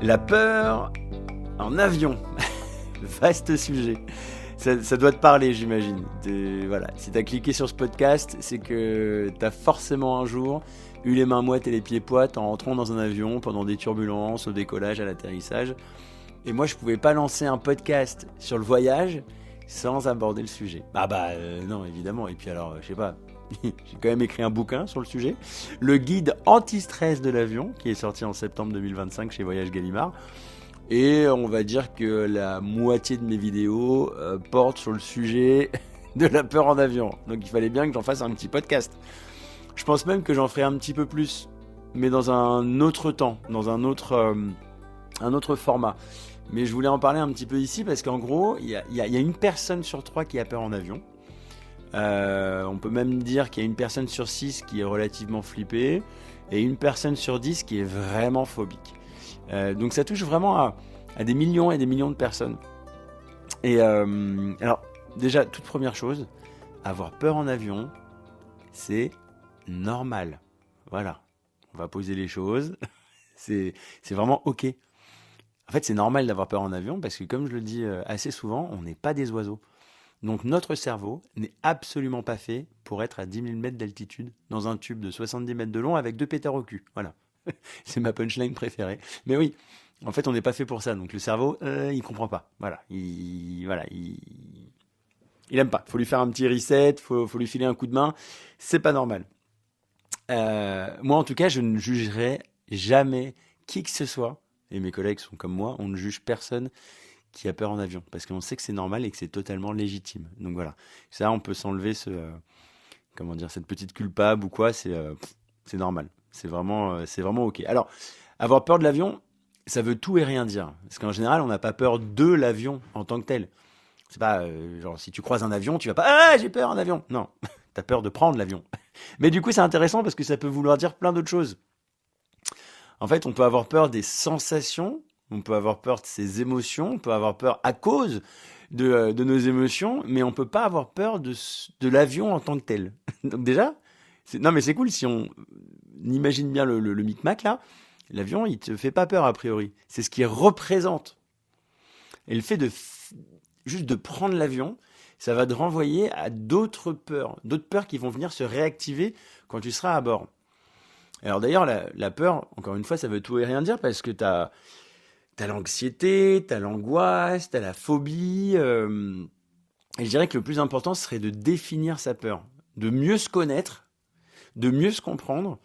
La peur en avion. Vaste sujet. Ça doit te parler, j'imagine. Voilà. Si t'as cliqué sur ce podcast, c'est que t'as forcément un jour eu les mains moites et les pieds poites en rentrant dans un avion pendant des turbulences, au décollage, à l'atterrissage. Et moi, je pouvais pas lancer un podcast sur le voyage sans aborder le sujet. Non, évidemment. Et puis alors, je sais pas, j'ai quand même écrit un bouquin sur le sujet. Le guide anti-stress de l'avion, qui est sorti en septembre 2025 chez Voyage Gallimard. Et on va dire que la moitié de mes vidéos portent sur le sujet de la peur en avion. Donc il fallait bien que j'en fasse un petit podcast. Je pense même que j'en ferai un petit peu plus, mais dans un autre temps, dans un autre format. Mais je voulais en parler un petit peu ici parce qu'en gros, il y a une personne sur 3 qui a peur en avion. On peut même dire qu'il y a une personne sur 6 qui est relativement flippée et une personne sur 10 qui est vraiment phobique. Donc ça touche vraiment à des millions et des millions de personnes. Et alors, déjà, toute première chose, avoir peur en avion, c'est normal. Voilà, on va poser les choses. C'est vraiment ok. En fait, c'est normal d'avoir peur en avion parce que, comme je le dis assez souvent, on n'est pas des oiseaux. Donc notre cerveau n'est absolument pas fait pour être à 10 000 mètres d'altitude dans un tube de 70 mètres de long avec 2 pétards au cul. Voilà. C'est ma punchline préférée. Mais oui, en fait, on n'est pas fait pour ça. Donc le cerveau, il comprend pas. Voilà, il aime pas. Faut lui faire un petit reset, faut lui filer un coup de main. C'est pas normal. Moi, en tout cas, je ne jugerai jamais qui que ce soit. Et mes collègues sont comme moi. On ne juge personne qui a peur en avion parce qu'on sait que c'est normal et que c'est totalement légitime. Donc voilà, ça, on peut s'enlever cette petite culpable ou quoi. C'est normal. C'est vraiment ok. Alors, avoir peur de l'avion, ça veut tout et rien dire. Parce qu'en général, on n'a pas peur de l'avion en tant que tel. C'est pas genre si tu croises un avion, tu vas pas j'ai peur en avion. Non, t'as peur de prendre l'avion. Mais du coup, c'est intéressant parce que ça peut vouloir dire plein d'autres choses. En fait, on peut avoir peur des sensations, on peut avoir peur de ses émotions, on peut avoir peur à cause de nos émotions, mais on peut pas avoir peur de l'avion en tant que tel. Donc déjà, non mais c'est cool si on imagine bien le micmac là. L'avion, il te fait pas peur a priori. C'est ce qu'il représente. Et le fait juste de prendre l'avion, ça va te renvoyer à d'autres peurs qui vont venir se réactiver quand tu seras à bord. Alors d'ailleurs, la peur, encore une fois, ça veut tout et rien dire parce que t'as l'anxiété, t'as l'angoisse, t'as la phobie. Et je dirais que le plus important serait de définir sa peur, de mieux se connaître, de mieux se comprendre,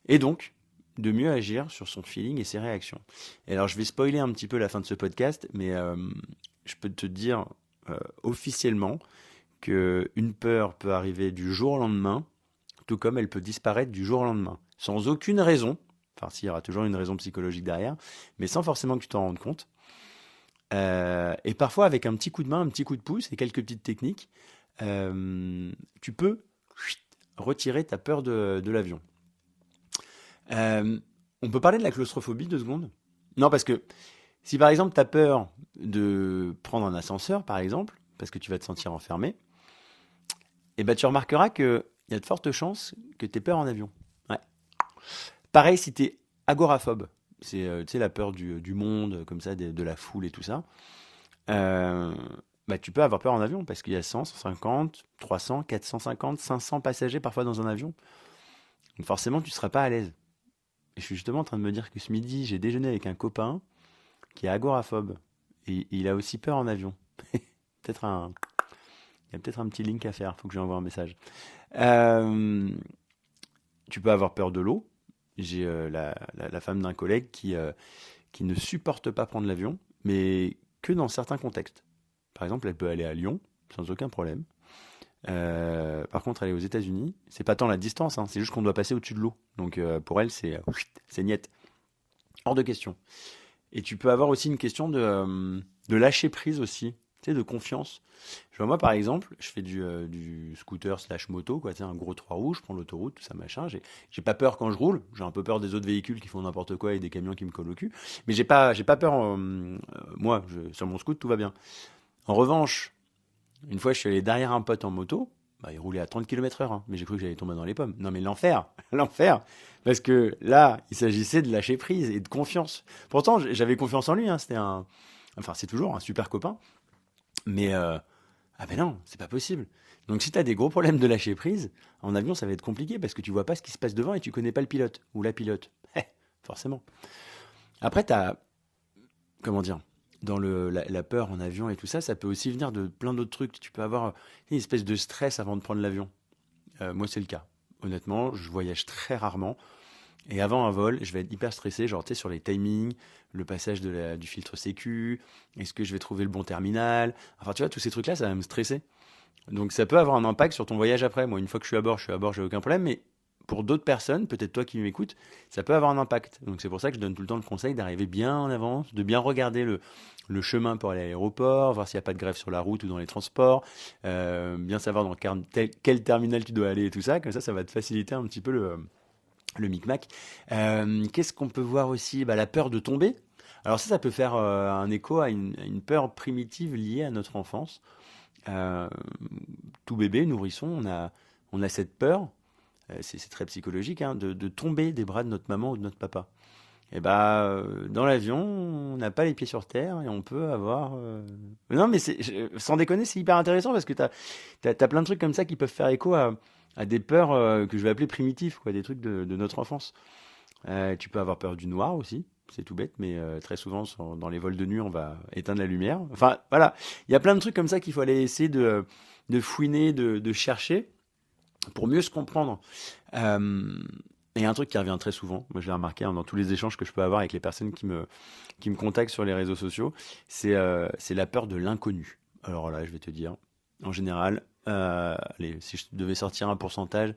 et donc de mieux agir sur son feeling et ses réactions. Et alors je vais spoiler un petit peu la fin de ce podcast, mais je peux te dire officiellement qu'une peur peut arriver du jour au lendemain, tout comme elle peut disparaître du jour au lendemain, sans aucune raison. Enfin, s'il y aura toujours une raison psychologique derrière, mais sans forcément que tu t'en rendes compte. Et parfois, avec un petit coup de main, un petit coup de pouce et quelques petites techniques, tu peux retirer ta peur de l'avion. On peut parler de la claustrophobie 2 secondes? Non, parce que si par exemple tu as peur de prendre un ascenseur, par exemple, parce que tu vas te sentir enfermé, et ben tu remarqueras qu'il y a de fortes chances que tu aies peur en avion. Ouais. Pareil si tu es agoraphobe, c'est la peur du monde, comme ça, de la foule et tout ça. Tu peux avoir peur en avion parce qu'il y a 100, 150, 300, 450, 500 passagers parfois dans un avion. Donc forcément, tu ne seras pas à l'aise. Et je suis justement en train de me dire que ce midi, j'ai déjeuné avec un copain qui est agoraphobe. Et il a aussi peur en avion. peut-être Il y a peut-être un petit link à faire, il faut que je lui envoie un message. Tu peux avoir peur de l'eau. J'ai la femme d'un collègue qui ne supporte pas prendre l'avion, mais que dans certains contextes. Par exemple, elle peut aller à Lyon sans aucun problème. Par contre, aller aux États-Unis, c'est pas tant la distance, hein, c'est juste qu'on doit passer au-dessus de l'eau. Donc pour elle, c'est niette. Hors de question. Et tu peux avoir aussi une question de lâcher prise aussi, tu sais, de confiance. Je vois, moi, par exemple, je fais du scooter slash moto, quoi, tu sais, un gros 3 roues, je prends l'autoroute, tout ça, machin. J'ai pas peur quand je roule, j'ai un peu peur des autres véhicules qui font n'importe quoi et des camions qui me collent au cul. Mais j'ai pas peur, sur mon scoot, tout va bien. En revanche, une fois, je suis allé derrière un pote en moto. Bah, il roulait à 30 km/h, hein, mais j'ai cru que j'allais tomber dans les pommes. Non, mais l'enfer, l'enfer. Parce que là, il s'agissait de lâcher prise et de confiance. Pourtant, j'avais confiance en lui, hein, enfin, c'est toujours un super copain. Mais, ah ben non, c'est pas possible. Donc, si tu as des gros problèmes de lâcher prise, en avion, ça va être compliqué parce que tu vois pas ce qui se passe devant et tu connais pas le pilote ou la pilote. Forcément. Après, tu as, comment dire, dans la peur en avion et tout ça, ça peut aussi venir de plein d'autres trucs. Tu peux avoir une espèce de stress avant de prendre l'avion. Moi, c'est le cas. Honnêtement, je voyage très rarement. Et avant un vol, je vais être hyper stressé, genre, tu sais, sur les timings, le passage du filtre sécu, est-ce que je vais trouver le bon terminal? Enfin, tu vois, tous ces trucs-là, ça va me stresser. Donc, ça peut avoir un impact sur ton voyage après. Moi, une fois que je suis à bord, j'ai aucun problème. Mais pour d'autres personnes, peut-être toi qui m'écoutes, ça peut avoir un impact. Donc, c'est pour ça que je donne tout le temps le conseil d'arriver bien en avance, de bien regarder le chemin pour aller à l'aéroport, voir s'il n'y a pas de grève sur la route ou dans les transports, bien savoir dans quel terminal tu dois aller et tout ça. Comme ça va te faciliter un petit peu le micmac. Qu'est-ce qu'on peut voir aussi? Bah, la peur de tomber. Alors ça peut faire un écho à une peur primitive liée à notre enfance. Euh, Tout bébé, nourrisson, on a cette peur, c'est très psychologique, hein, de tomber des bras de notre maman ou de notre papa. Et bah, dans l'avion, on n'a pas les pieds sur terre et on peut avoir. Non, mais sans déconner, c'est hyper intéressant parce que t'as plein de trucs comme ça qui peuvent faire écho à des peurs que je vais appeler primitives, quoi, des trucs de notre enfance. Tu peux avoir peur du noir aussi, c'est tout bête, mais très souvent dans les vols de nuit, on va éteindre la lumière. Enfin, voilà, il y a plein de trucs comme ça qu'il faut aller essayer de fouiner, de chercher pour mieux se comprendre. Euh, et un truc qui revient très souvent, moi je l'ai remarqué hein, dans tous les échanges que je peux avoir avec les personnes qui me contactent sur les réseaux sociaux, c'est la peur de l'inconnu. Alors là, je vais te dire, en général, allez, si je devais sortir un pourcentage,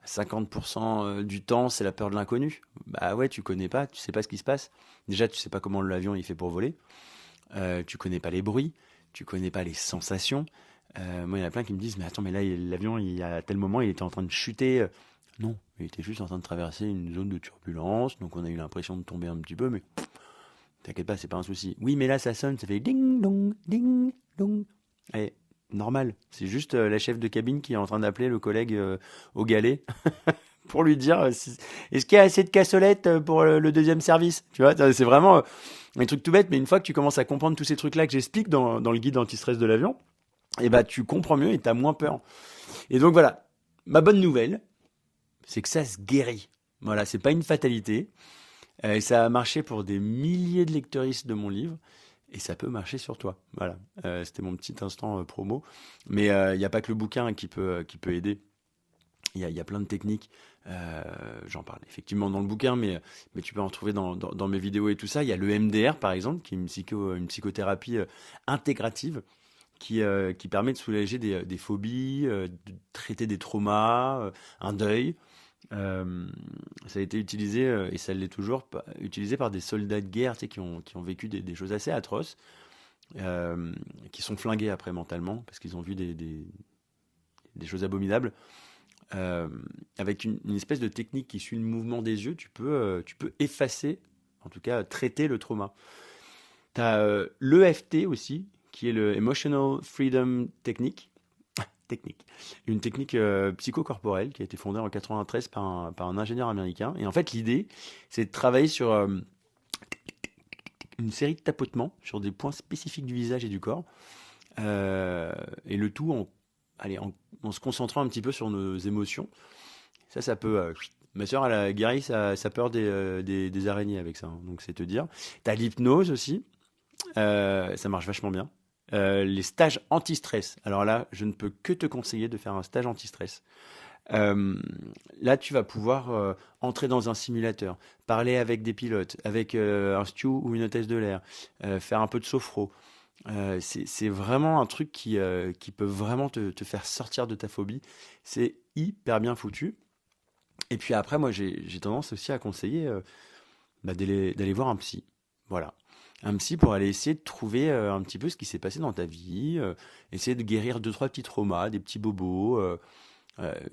50% du temps, c'est la peur de l'inconnu. Bah ouais, tu connais pas, tu sais pas ce qui se passe. Déjà, tu sais pas comment l'avion il fait pour voler. Tu connais pas les bruits, tu connais pas les sensations. Moi, il y en a plein qui me disent, mais attends, mais là, l'avion, à tel moment, il était en train de chuter. Non, il était juste en train de traverser une zone de turbulence, donc on a eu l'impression de tomber un petit peu, mais t'inquiète pas, c'est pas un souci. Oui, mais là, ça sonne, ça fait ding dong, ding dong. Et normal, c'est juste la chef de cabine qui est en train d'appeler le collègue au galet pour lui dire est-ce qu'il y a assez de cassolettes pour le deuxième service. Tu vois, c'est vraiment un truc tout bête, mais une fois que tu commences à comprendre tous ces trucs-là que j'explique dans le guide anti-stress de l'avion, et bah tu comprends mieux et t'as moins peur. Et donc voilà, ma bonne nouvelle, c'est que ça se guérit. Voilà, c'est pas une fatalité. Et ça a marché pour des milliers de lecteuristes de mon livre. Et ça peut marcher sur toi. Voilà. C'était mon petit instant promo. Mais il n'y a pas que le bouquin qui peut aider. Il y a plein de techniques. J'en parle effectivement dans le bouquin, mais tu peux en retrouver dans mes vidéos et tout ça. Il y a le MDR, par exemple, qui est une psychothérapie intégrative qui permet de soulager des phobies, de traiter des traumas, un deuil. Ça a été utilisé, et ça l'est toujours, utilisé par des soldats de guerre, tu sais, qui ont vécu des choses assez atroces, qui sont flingués après mentalement, parce qu'ils ont vu des choses abominables. Avec une espèce de technique qui suit le mouvement des yeux, tu peux effacer, en tout cas traiter le trauma. Tu as l'EFT aussi, qui est le Emotional Freedom Technique. Une technique psychocorporelle qui a été fondée en 93 par un ingénieur américain. Et en fait, l'idée, c'est de travailler sur une série de tapotements sur des points spécifiques du visage et du corps. Et le tout en se concentrant un petit peu sur nos émotions. Ça peut... ma soeur, elle a guéri sa peur des araignées avec ça. Hein, donc, c'est te dire. T'as l'hypnose aussi. Ça marche vachement bien. Les stages anti-stress. Alors là, je ne peux que te conseiller de faire un stage anti-stress. Là, tu vas pouvoir entrer dans un simulateur, parler avec des pilotes, avec un stew ou une hôtesse de l'air, faire un peu de sophro. C'est vraiment un truc qui peut vraiment te faire sortir de ta phobie. C'est hyper bien foutu. Et puis après, moi, j'ai tendance aussi à conseiller d'aller voir un psy. Voilà. Un psy pour aller essayer de trouver un petit peu ce qui s'est passé dans ta vie, essayer de guérir deux, trois petits traumas, des petits bobos.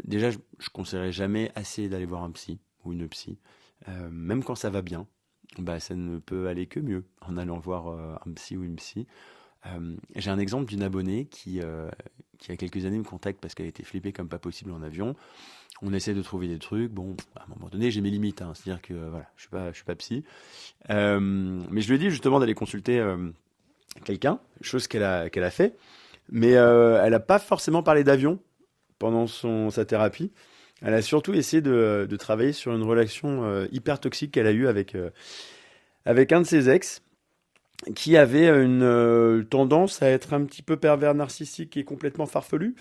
Déjà, je conseillerais jamais assez d'aller voir un psy ou une psy. Même quand ça va bien, bah, ça ne peut aller que mieux en allant voir un psy ou une psy. J'ai un exemple d'une abonnée qui il y a quelques années me contacte parce qu'elle était flippée comme pas possible en avion. On essaie de trouver des trucs. Bon, à un moment donné, j'ai mes limites. C'est-à-dire que voilà, je suis pas psy. Mais je lui ai dit justement d'aller consulter quelqu'un, chose qu'elle a fait. Mais elle n'a pas forcément parlé d'avion pendant sa thérapie. Elle a surtout essayé de travailler sur une relation hyper toxique qu'elle a eue avec un de ses ex, qui avait une tendance à être un petit peu pervers narcissique et complètement farfelu.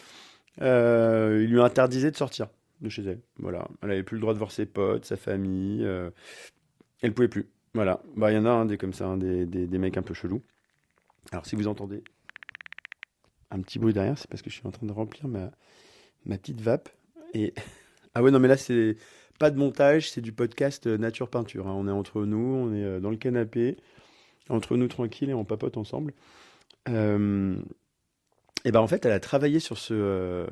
Il lui interdisait de sortir de chez elle. Voilà. Elle avait plus le droit de voir ses potes, sa famille. Elle pouvait plus. Voilà. Bah, il y en a des comme ça, des mecs un peu chelous. Alors, si vous entendez un petit bruit derrière, c'est parce que je suis en train de remplir ma petite vape. Et ah ouais, non, mais là, c'est pas de montage, c'est du podcast Nature Peinture. On est entre nous, on est dans le canapé, entre nous tranquilles et on papote ensemble. Et ben en fait, elle a travaillé sur ce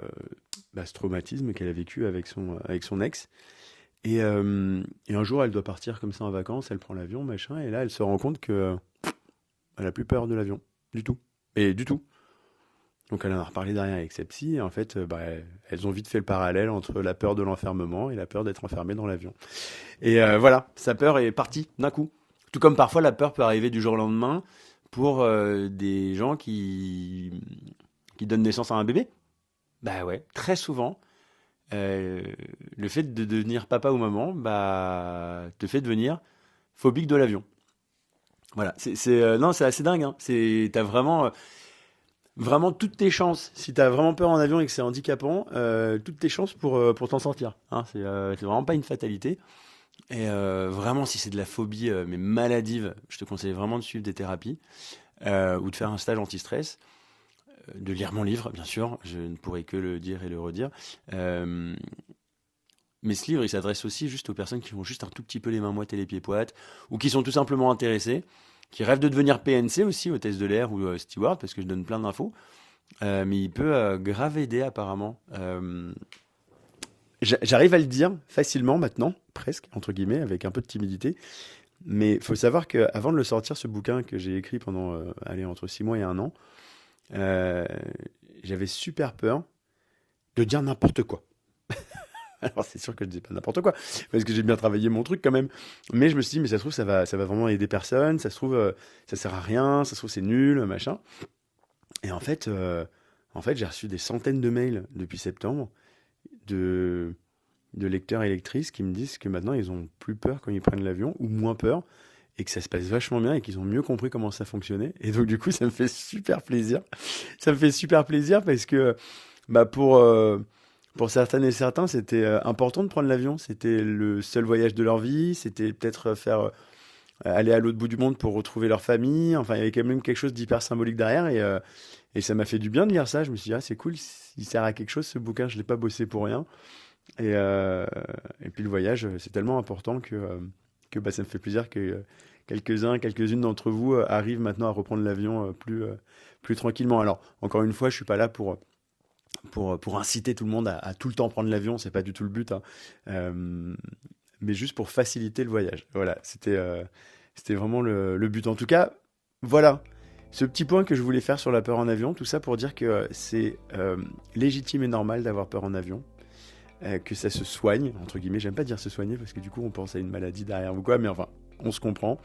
traumatisme qu'elle a vécu avec son ex. Et un jour, elle doit partir comme ça en vacances, elle prend l'avion, machin, et là, elle se rend compte que elle a plus peur de l'avion, du tout. Et du tout. Donc elle en a reparlé derrière avec sa psy, et en fait, elles ont vite fait le parallèle entre la peur de l'enfermement et la peur d'être enfermée dans l'avion. Et voilà, sa peur est partie d'un coup. Tout comme parfois la peur peut arriver du jour au lendemain pour des gens qui donnent naissance à un bébé. Bah ouais, très souvent, le fait de devenir papa ou maman te fait devenir phobique de l'avion. Voilà, non, c'est assez dingue. T'as vraiment toutes tes chances. Si t'as vraiment peur en avion et que c'est handicapant, toutes tes chances pour t'en sortir. C'est vraiment pas une fatalité. Et vraiment, si c'est de la phobie mais maladive, je te conseille vraiment de suivre des thérapies ou de faire un stage anti-stress, de lire mon livre, bien sûr. Je ne pourrais que le dire et le redire. Mais ce livre, il s'adresse aussi juste aux personnes qui ont juste un tout petit peu les mains moites et les pieds poites, ou qui sont tout simplement intéressées, qui rêvent de devenir PNC aussi, hôtesse de l'air ou steward, parce que je donne plein d'infos. Mais il peut grave aider apparemment. J'arrive à le dire facilement maintenant, presque, entre guillemets, avec un peu de timidité. Mais il faut savoir qu'avant de le sortir, ce bouquin que j'ai écrit pendant entre 6 mois et 1 an, j'avais super peur de dire n'importe quoi. Alors c'est sûr que je dis pas n'importe quoi, parce que j'ai bien travaillé mon truc quand même. Mais je me suis dit, mais ça se trouve, ça va vraiment aider personne, ça se trouve, ça sert à rien, ça se trouve, c'est nul, machin. Et en fait, j'ai reçu des centaines de mails depuis septembre de lecteurs et lectrices qui me disent que maintenant, ils ont plus peur quand ils prennent l'avion, ou moins peur, et que ça se passe vachement bien, et qu'ils ont mieux compris comment ça fonctionnait. Et donc, du coup, ça me fait super plaisir. Ça me fait super plaisir parce que, pour certaines et certains, c'était important de prendre l'avion. C'était le seul voyage de leur vie. C'était peut-être aller à l'autre bout du monde pour retrouver leur famille. Enfin, il y avait quand même quelque chose d'hyper symbolique derrière. Et ça m'a fait du bien de lire ça. Je me suis dit, ah, c'est cool, il sert à quelque chose ce bouquin. Je ne l'ai pas bossé pour rien. Et puis le voyage, c'est tellement important que ça me fait plaisir que quelques-unes d'entre vous arrivent maintenant à reprendre l'avion plus tranquillement. Alors, encore une fois, je ne suis pas là pour inciter tout le monde à tout le temps prendre l'avion, c'est pas du tout le but, mais juste pour faciliter le voyage. Voilà, c'était vraiment le but. En tout cas, voilà, ce petit point que je voulais faire sur la peur en avion, tout ça pour dire que c'est légitime et normal d'avoir peur en avion, que ça se soigne, entre guillemets. J'aime pas dire se soigner parce que du coup on pense à une maladie derrière ou quoi, mais enfin, on se comprend.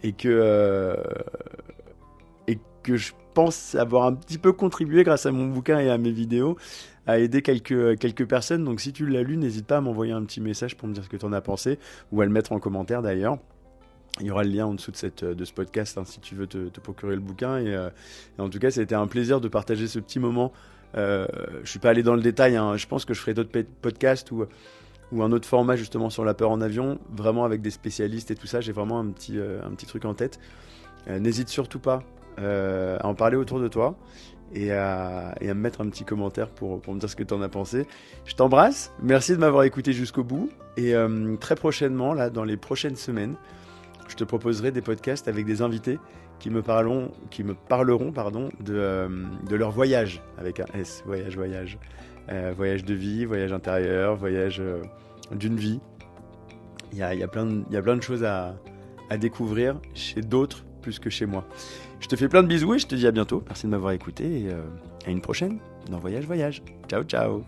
Et que je pense avoir un petit peu contribué grâce à mon bouquin et à mes vidéos à aider quelques personnes. Donc si tu l'as lu, n'hésite pas à m'envoyer un petit message pour me dire ce que tu en as pensé, ou à le mettre en commentaire d'ailleurs. Il y aura le lien en dessous de ce podcast si tu veux te procurer le bouquin. Et en tout cas, ça a été un plaisir de partager ce petit moment. Je suis pas allé dans le détail, je pense que je ferai d'autres podcasts ou un autre format justement sur la peur en avion, vraiment avec des spécialistes et tout ça. J'ai vraiment un petit truc en tête. N'hésite surtout pas à en parler autour de toi et à me mettre un petit commentaire pour me dire ce que tu en as pensé. Je t'embrasse, merci de m'avoir écouté jusqu'au bout, et très prochainement, là, dans les prochaines semaines, je te proposerai des podcasts avec des invités qui me parleront de leur voyage, avec un S, voyage, voyage de vie, voyage intérieur, voyage d'une vie. Il y a plein de choses à découvrir chez d'autres plus que chez moi. Je te fais plein de bisous et je te dis à bientôt. Merci de m'avoir écouté et à une prochaine. dans Voyage Voyage. Ciao ciao.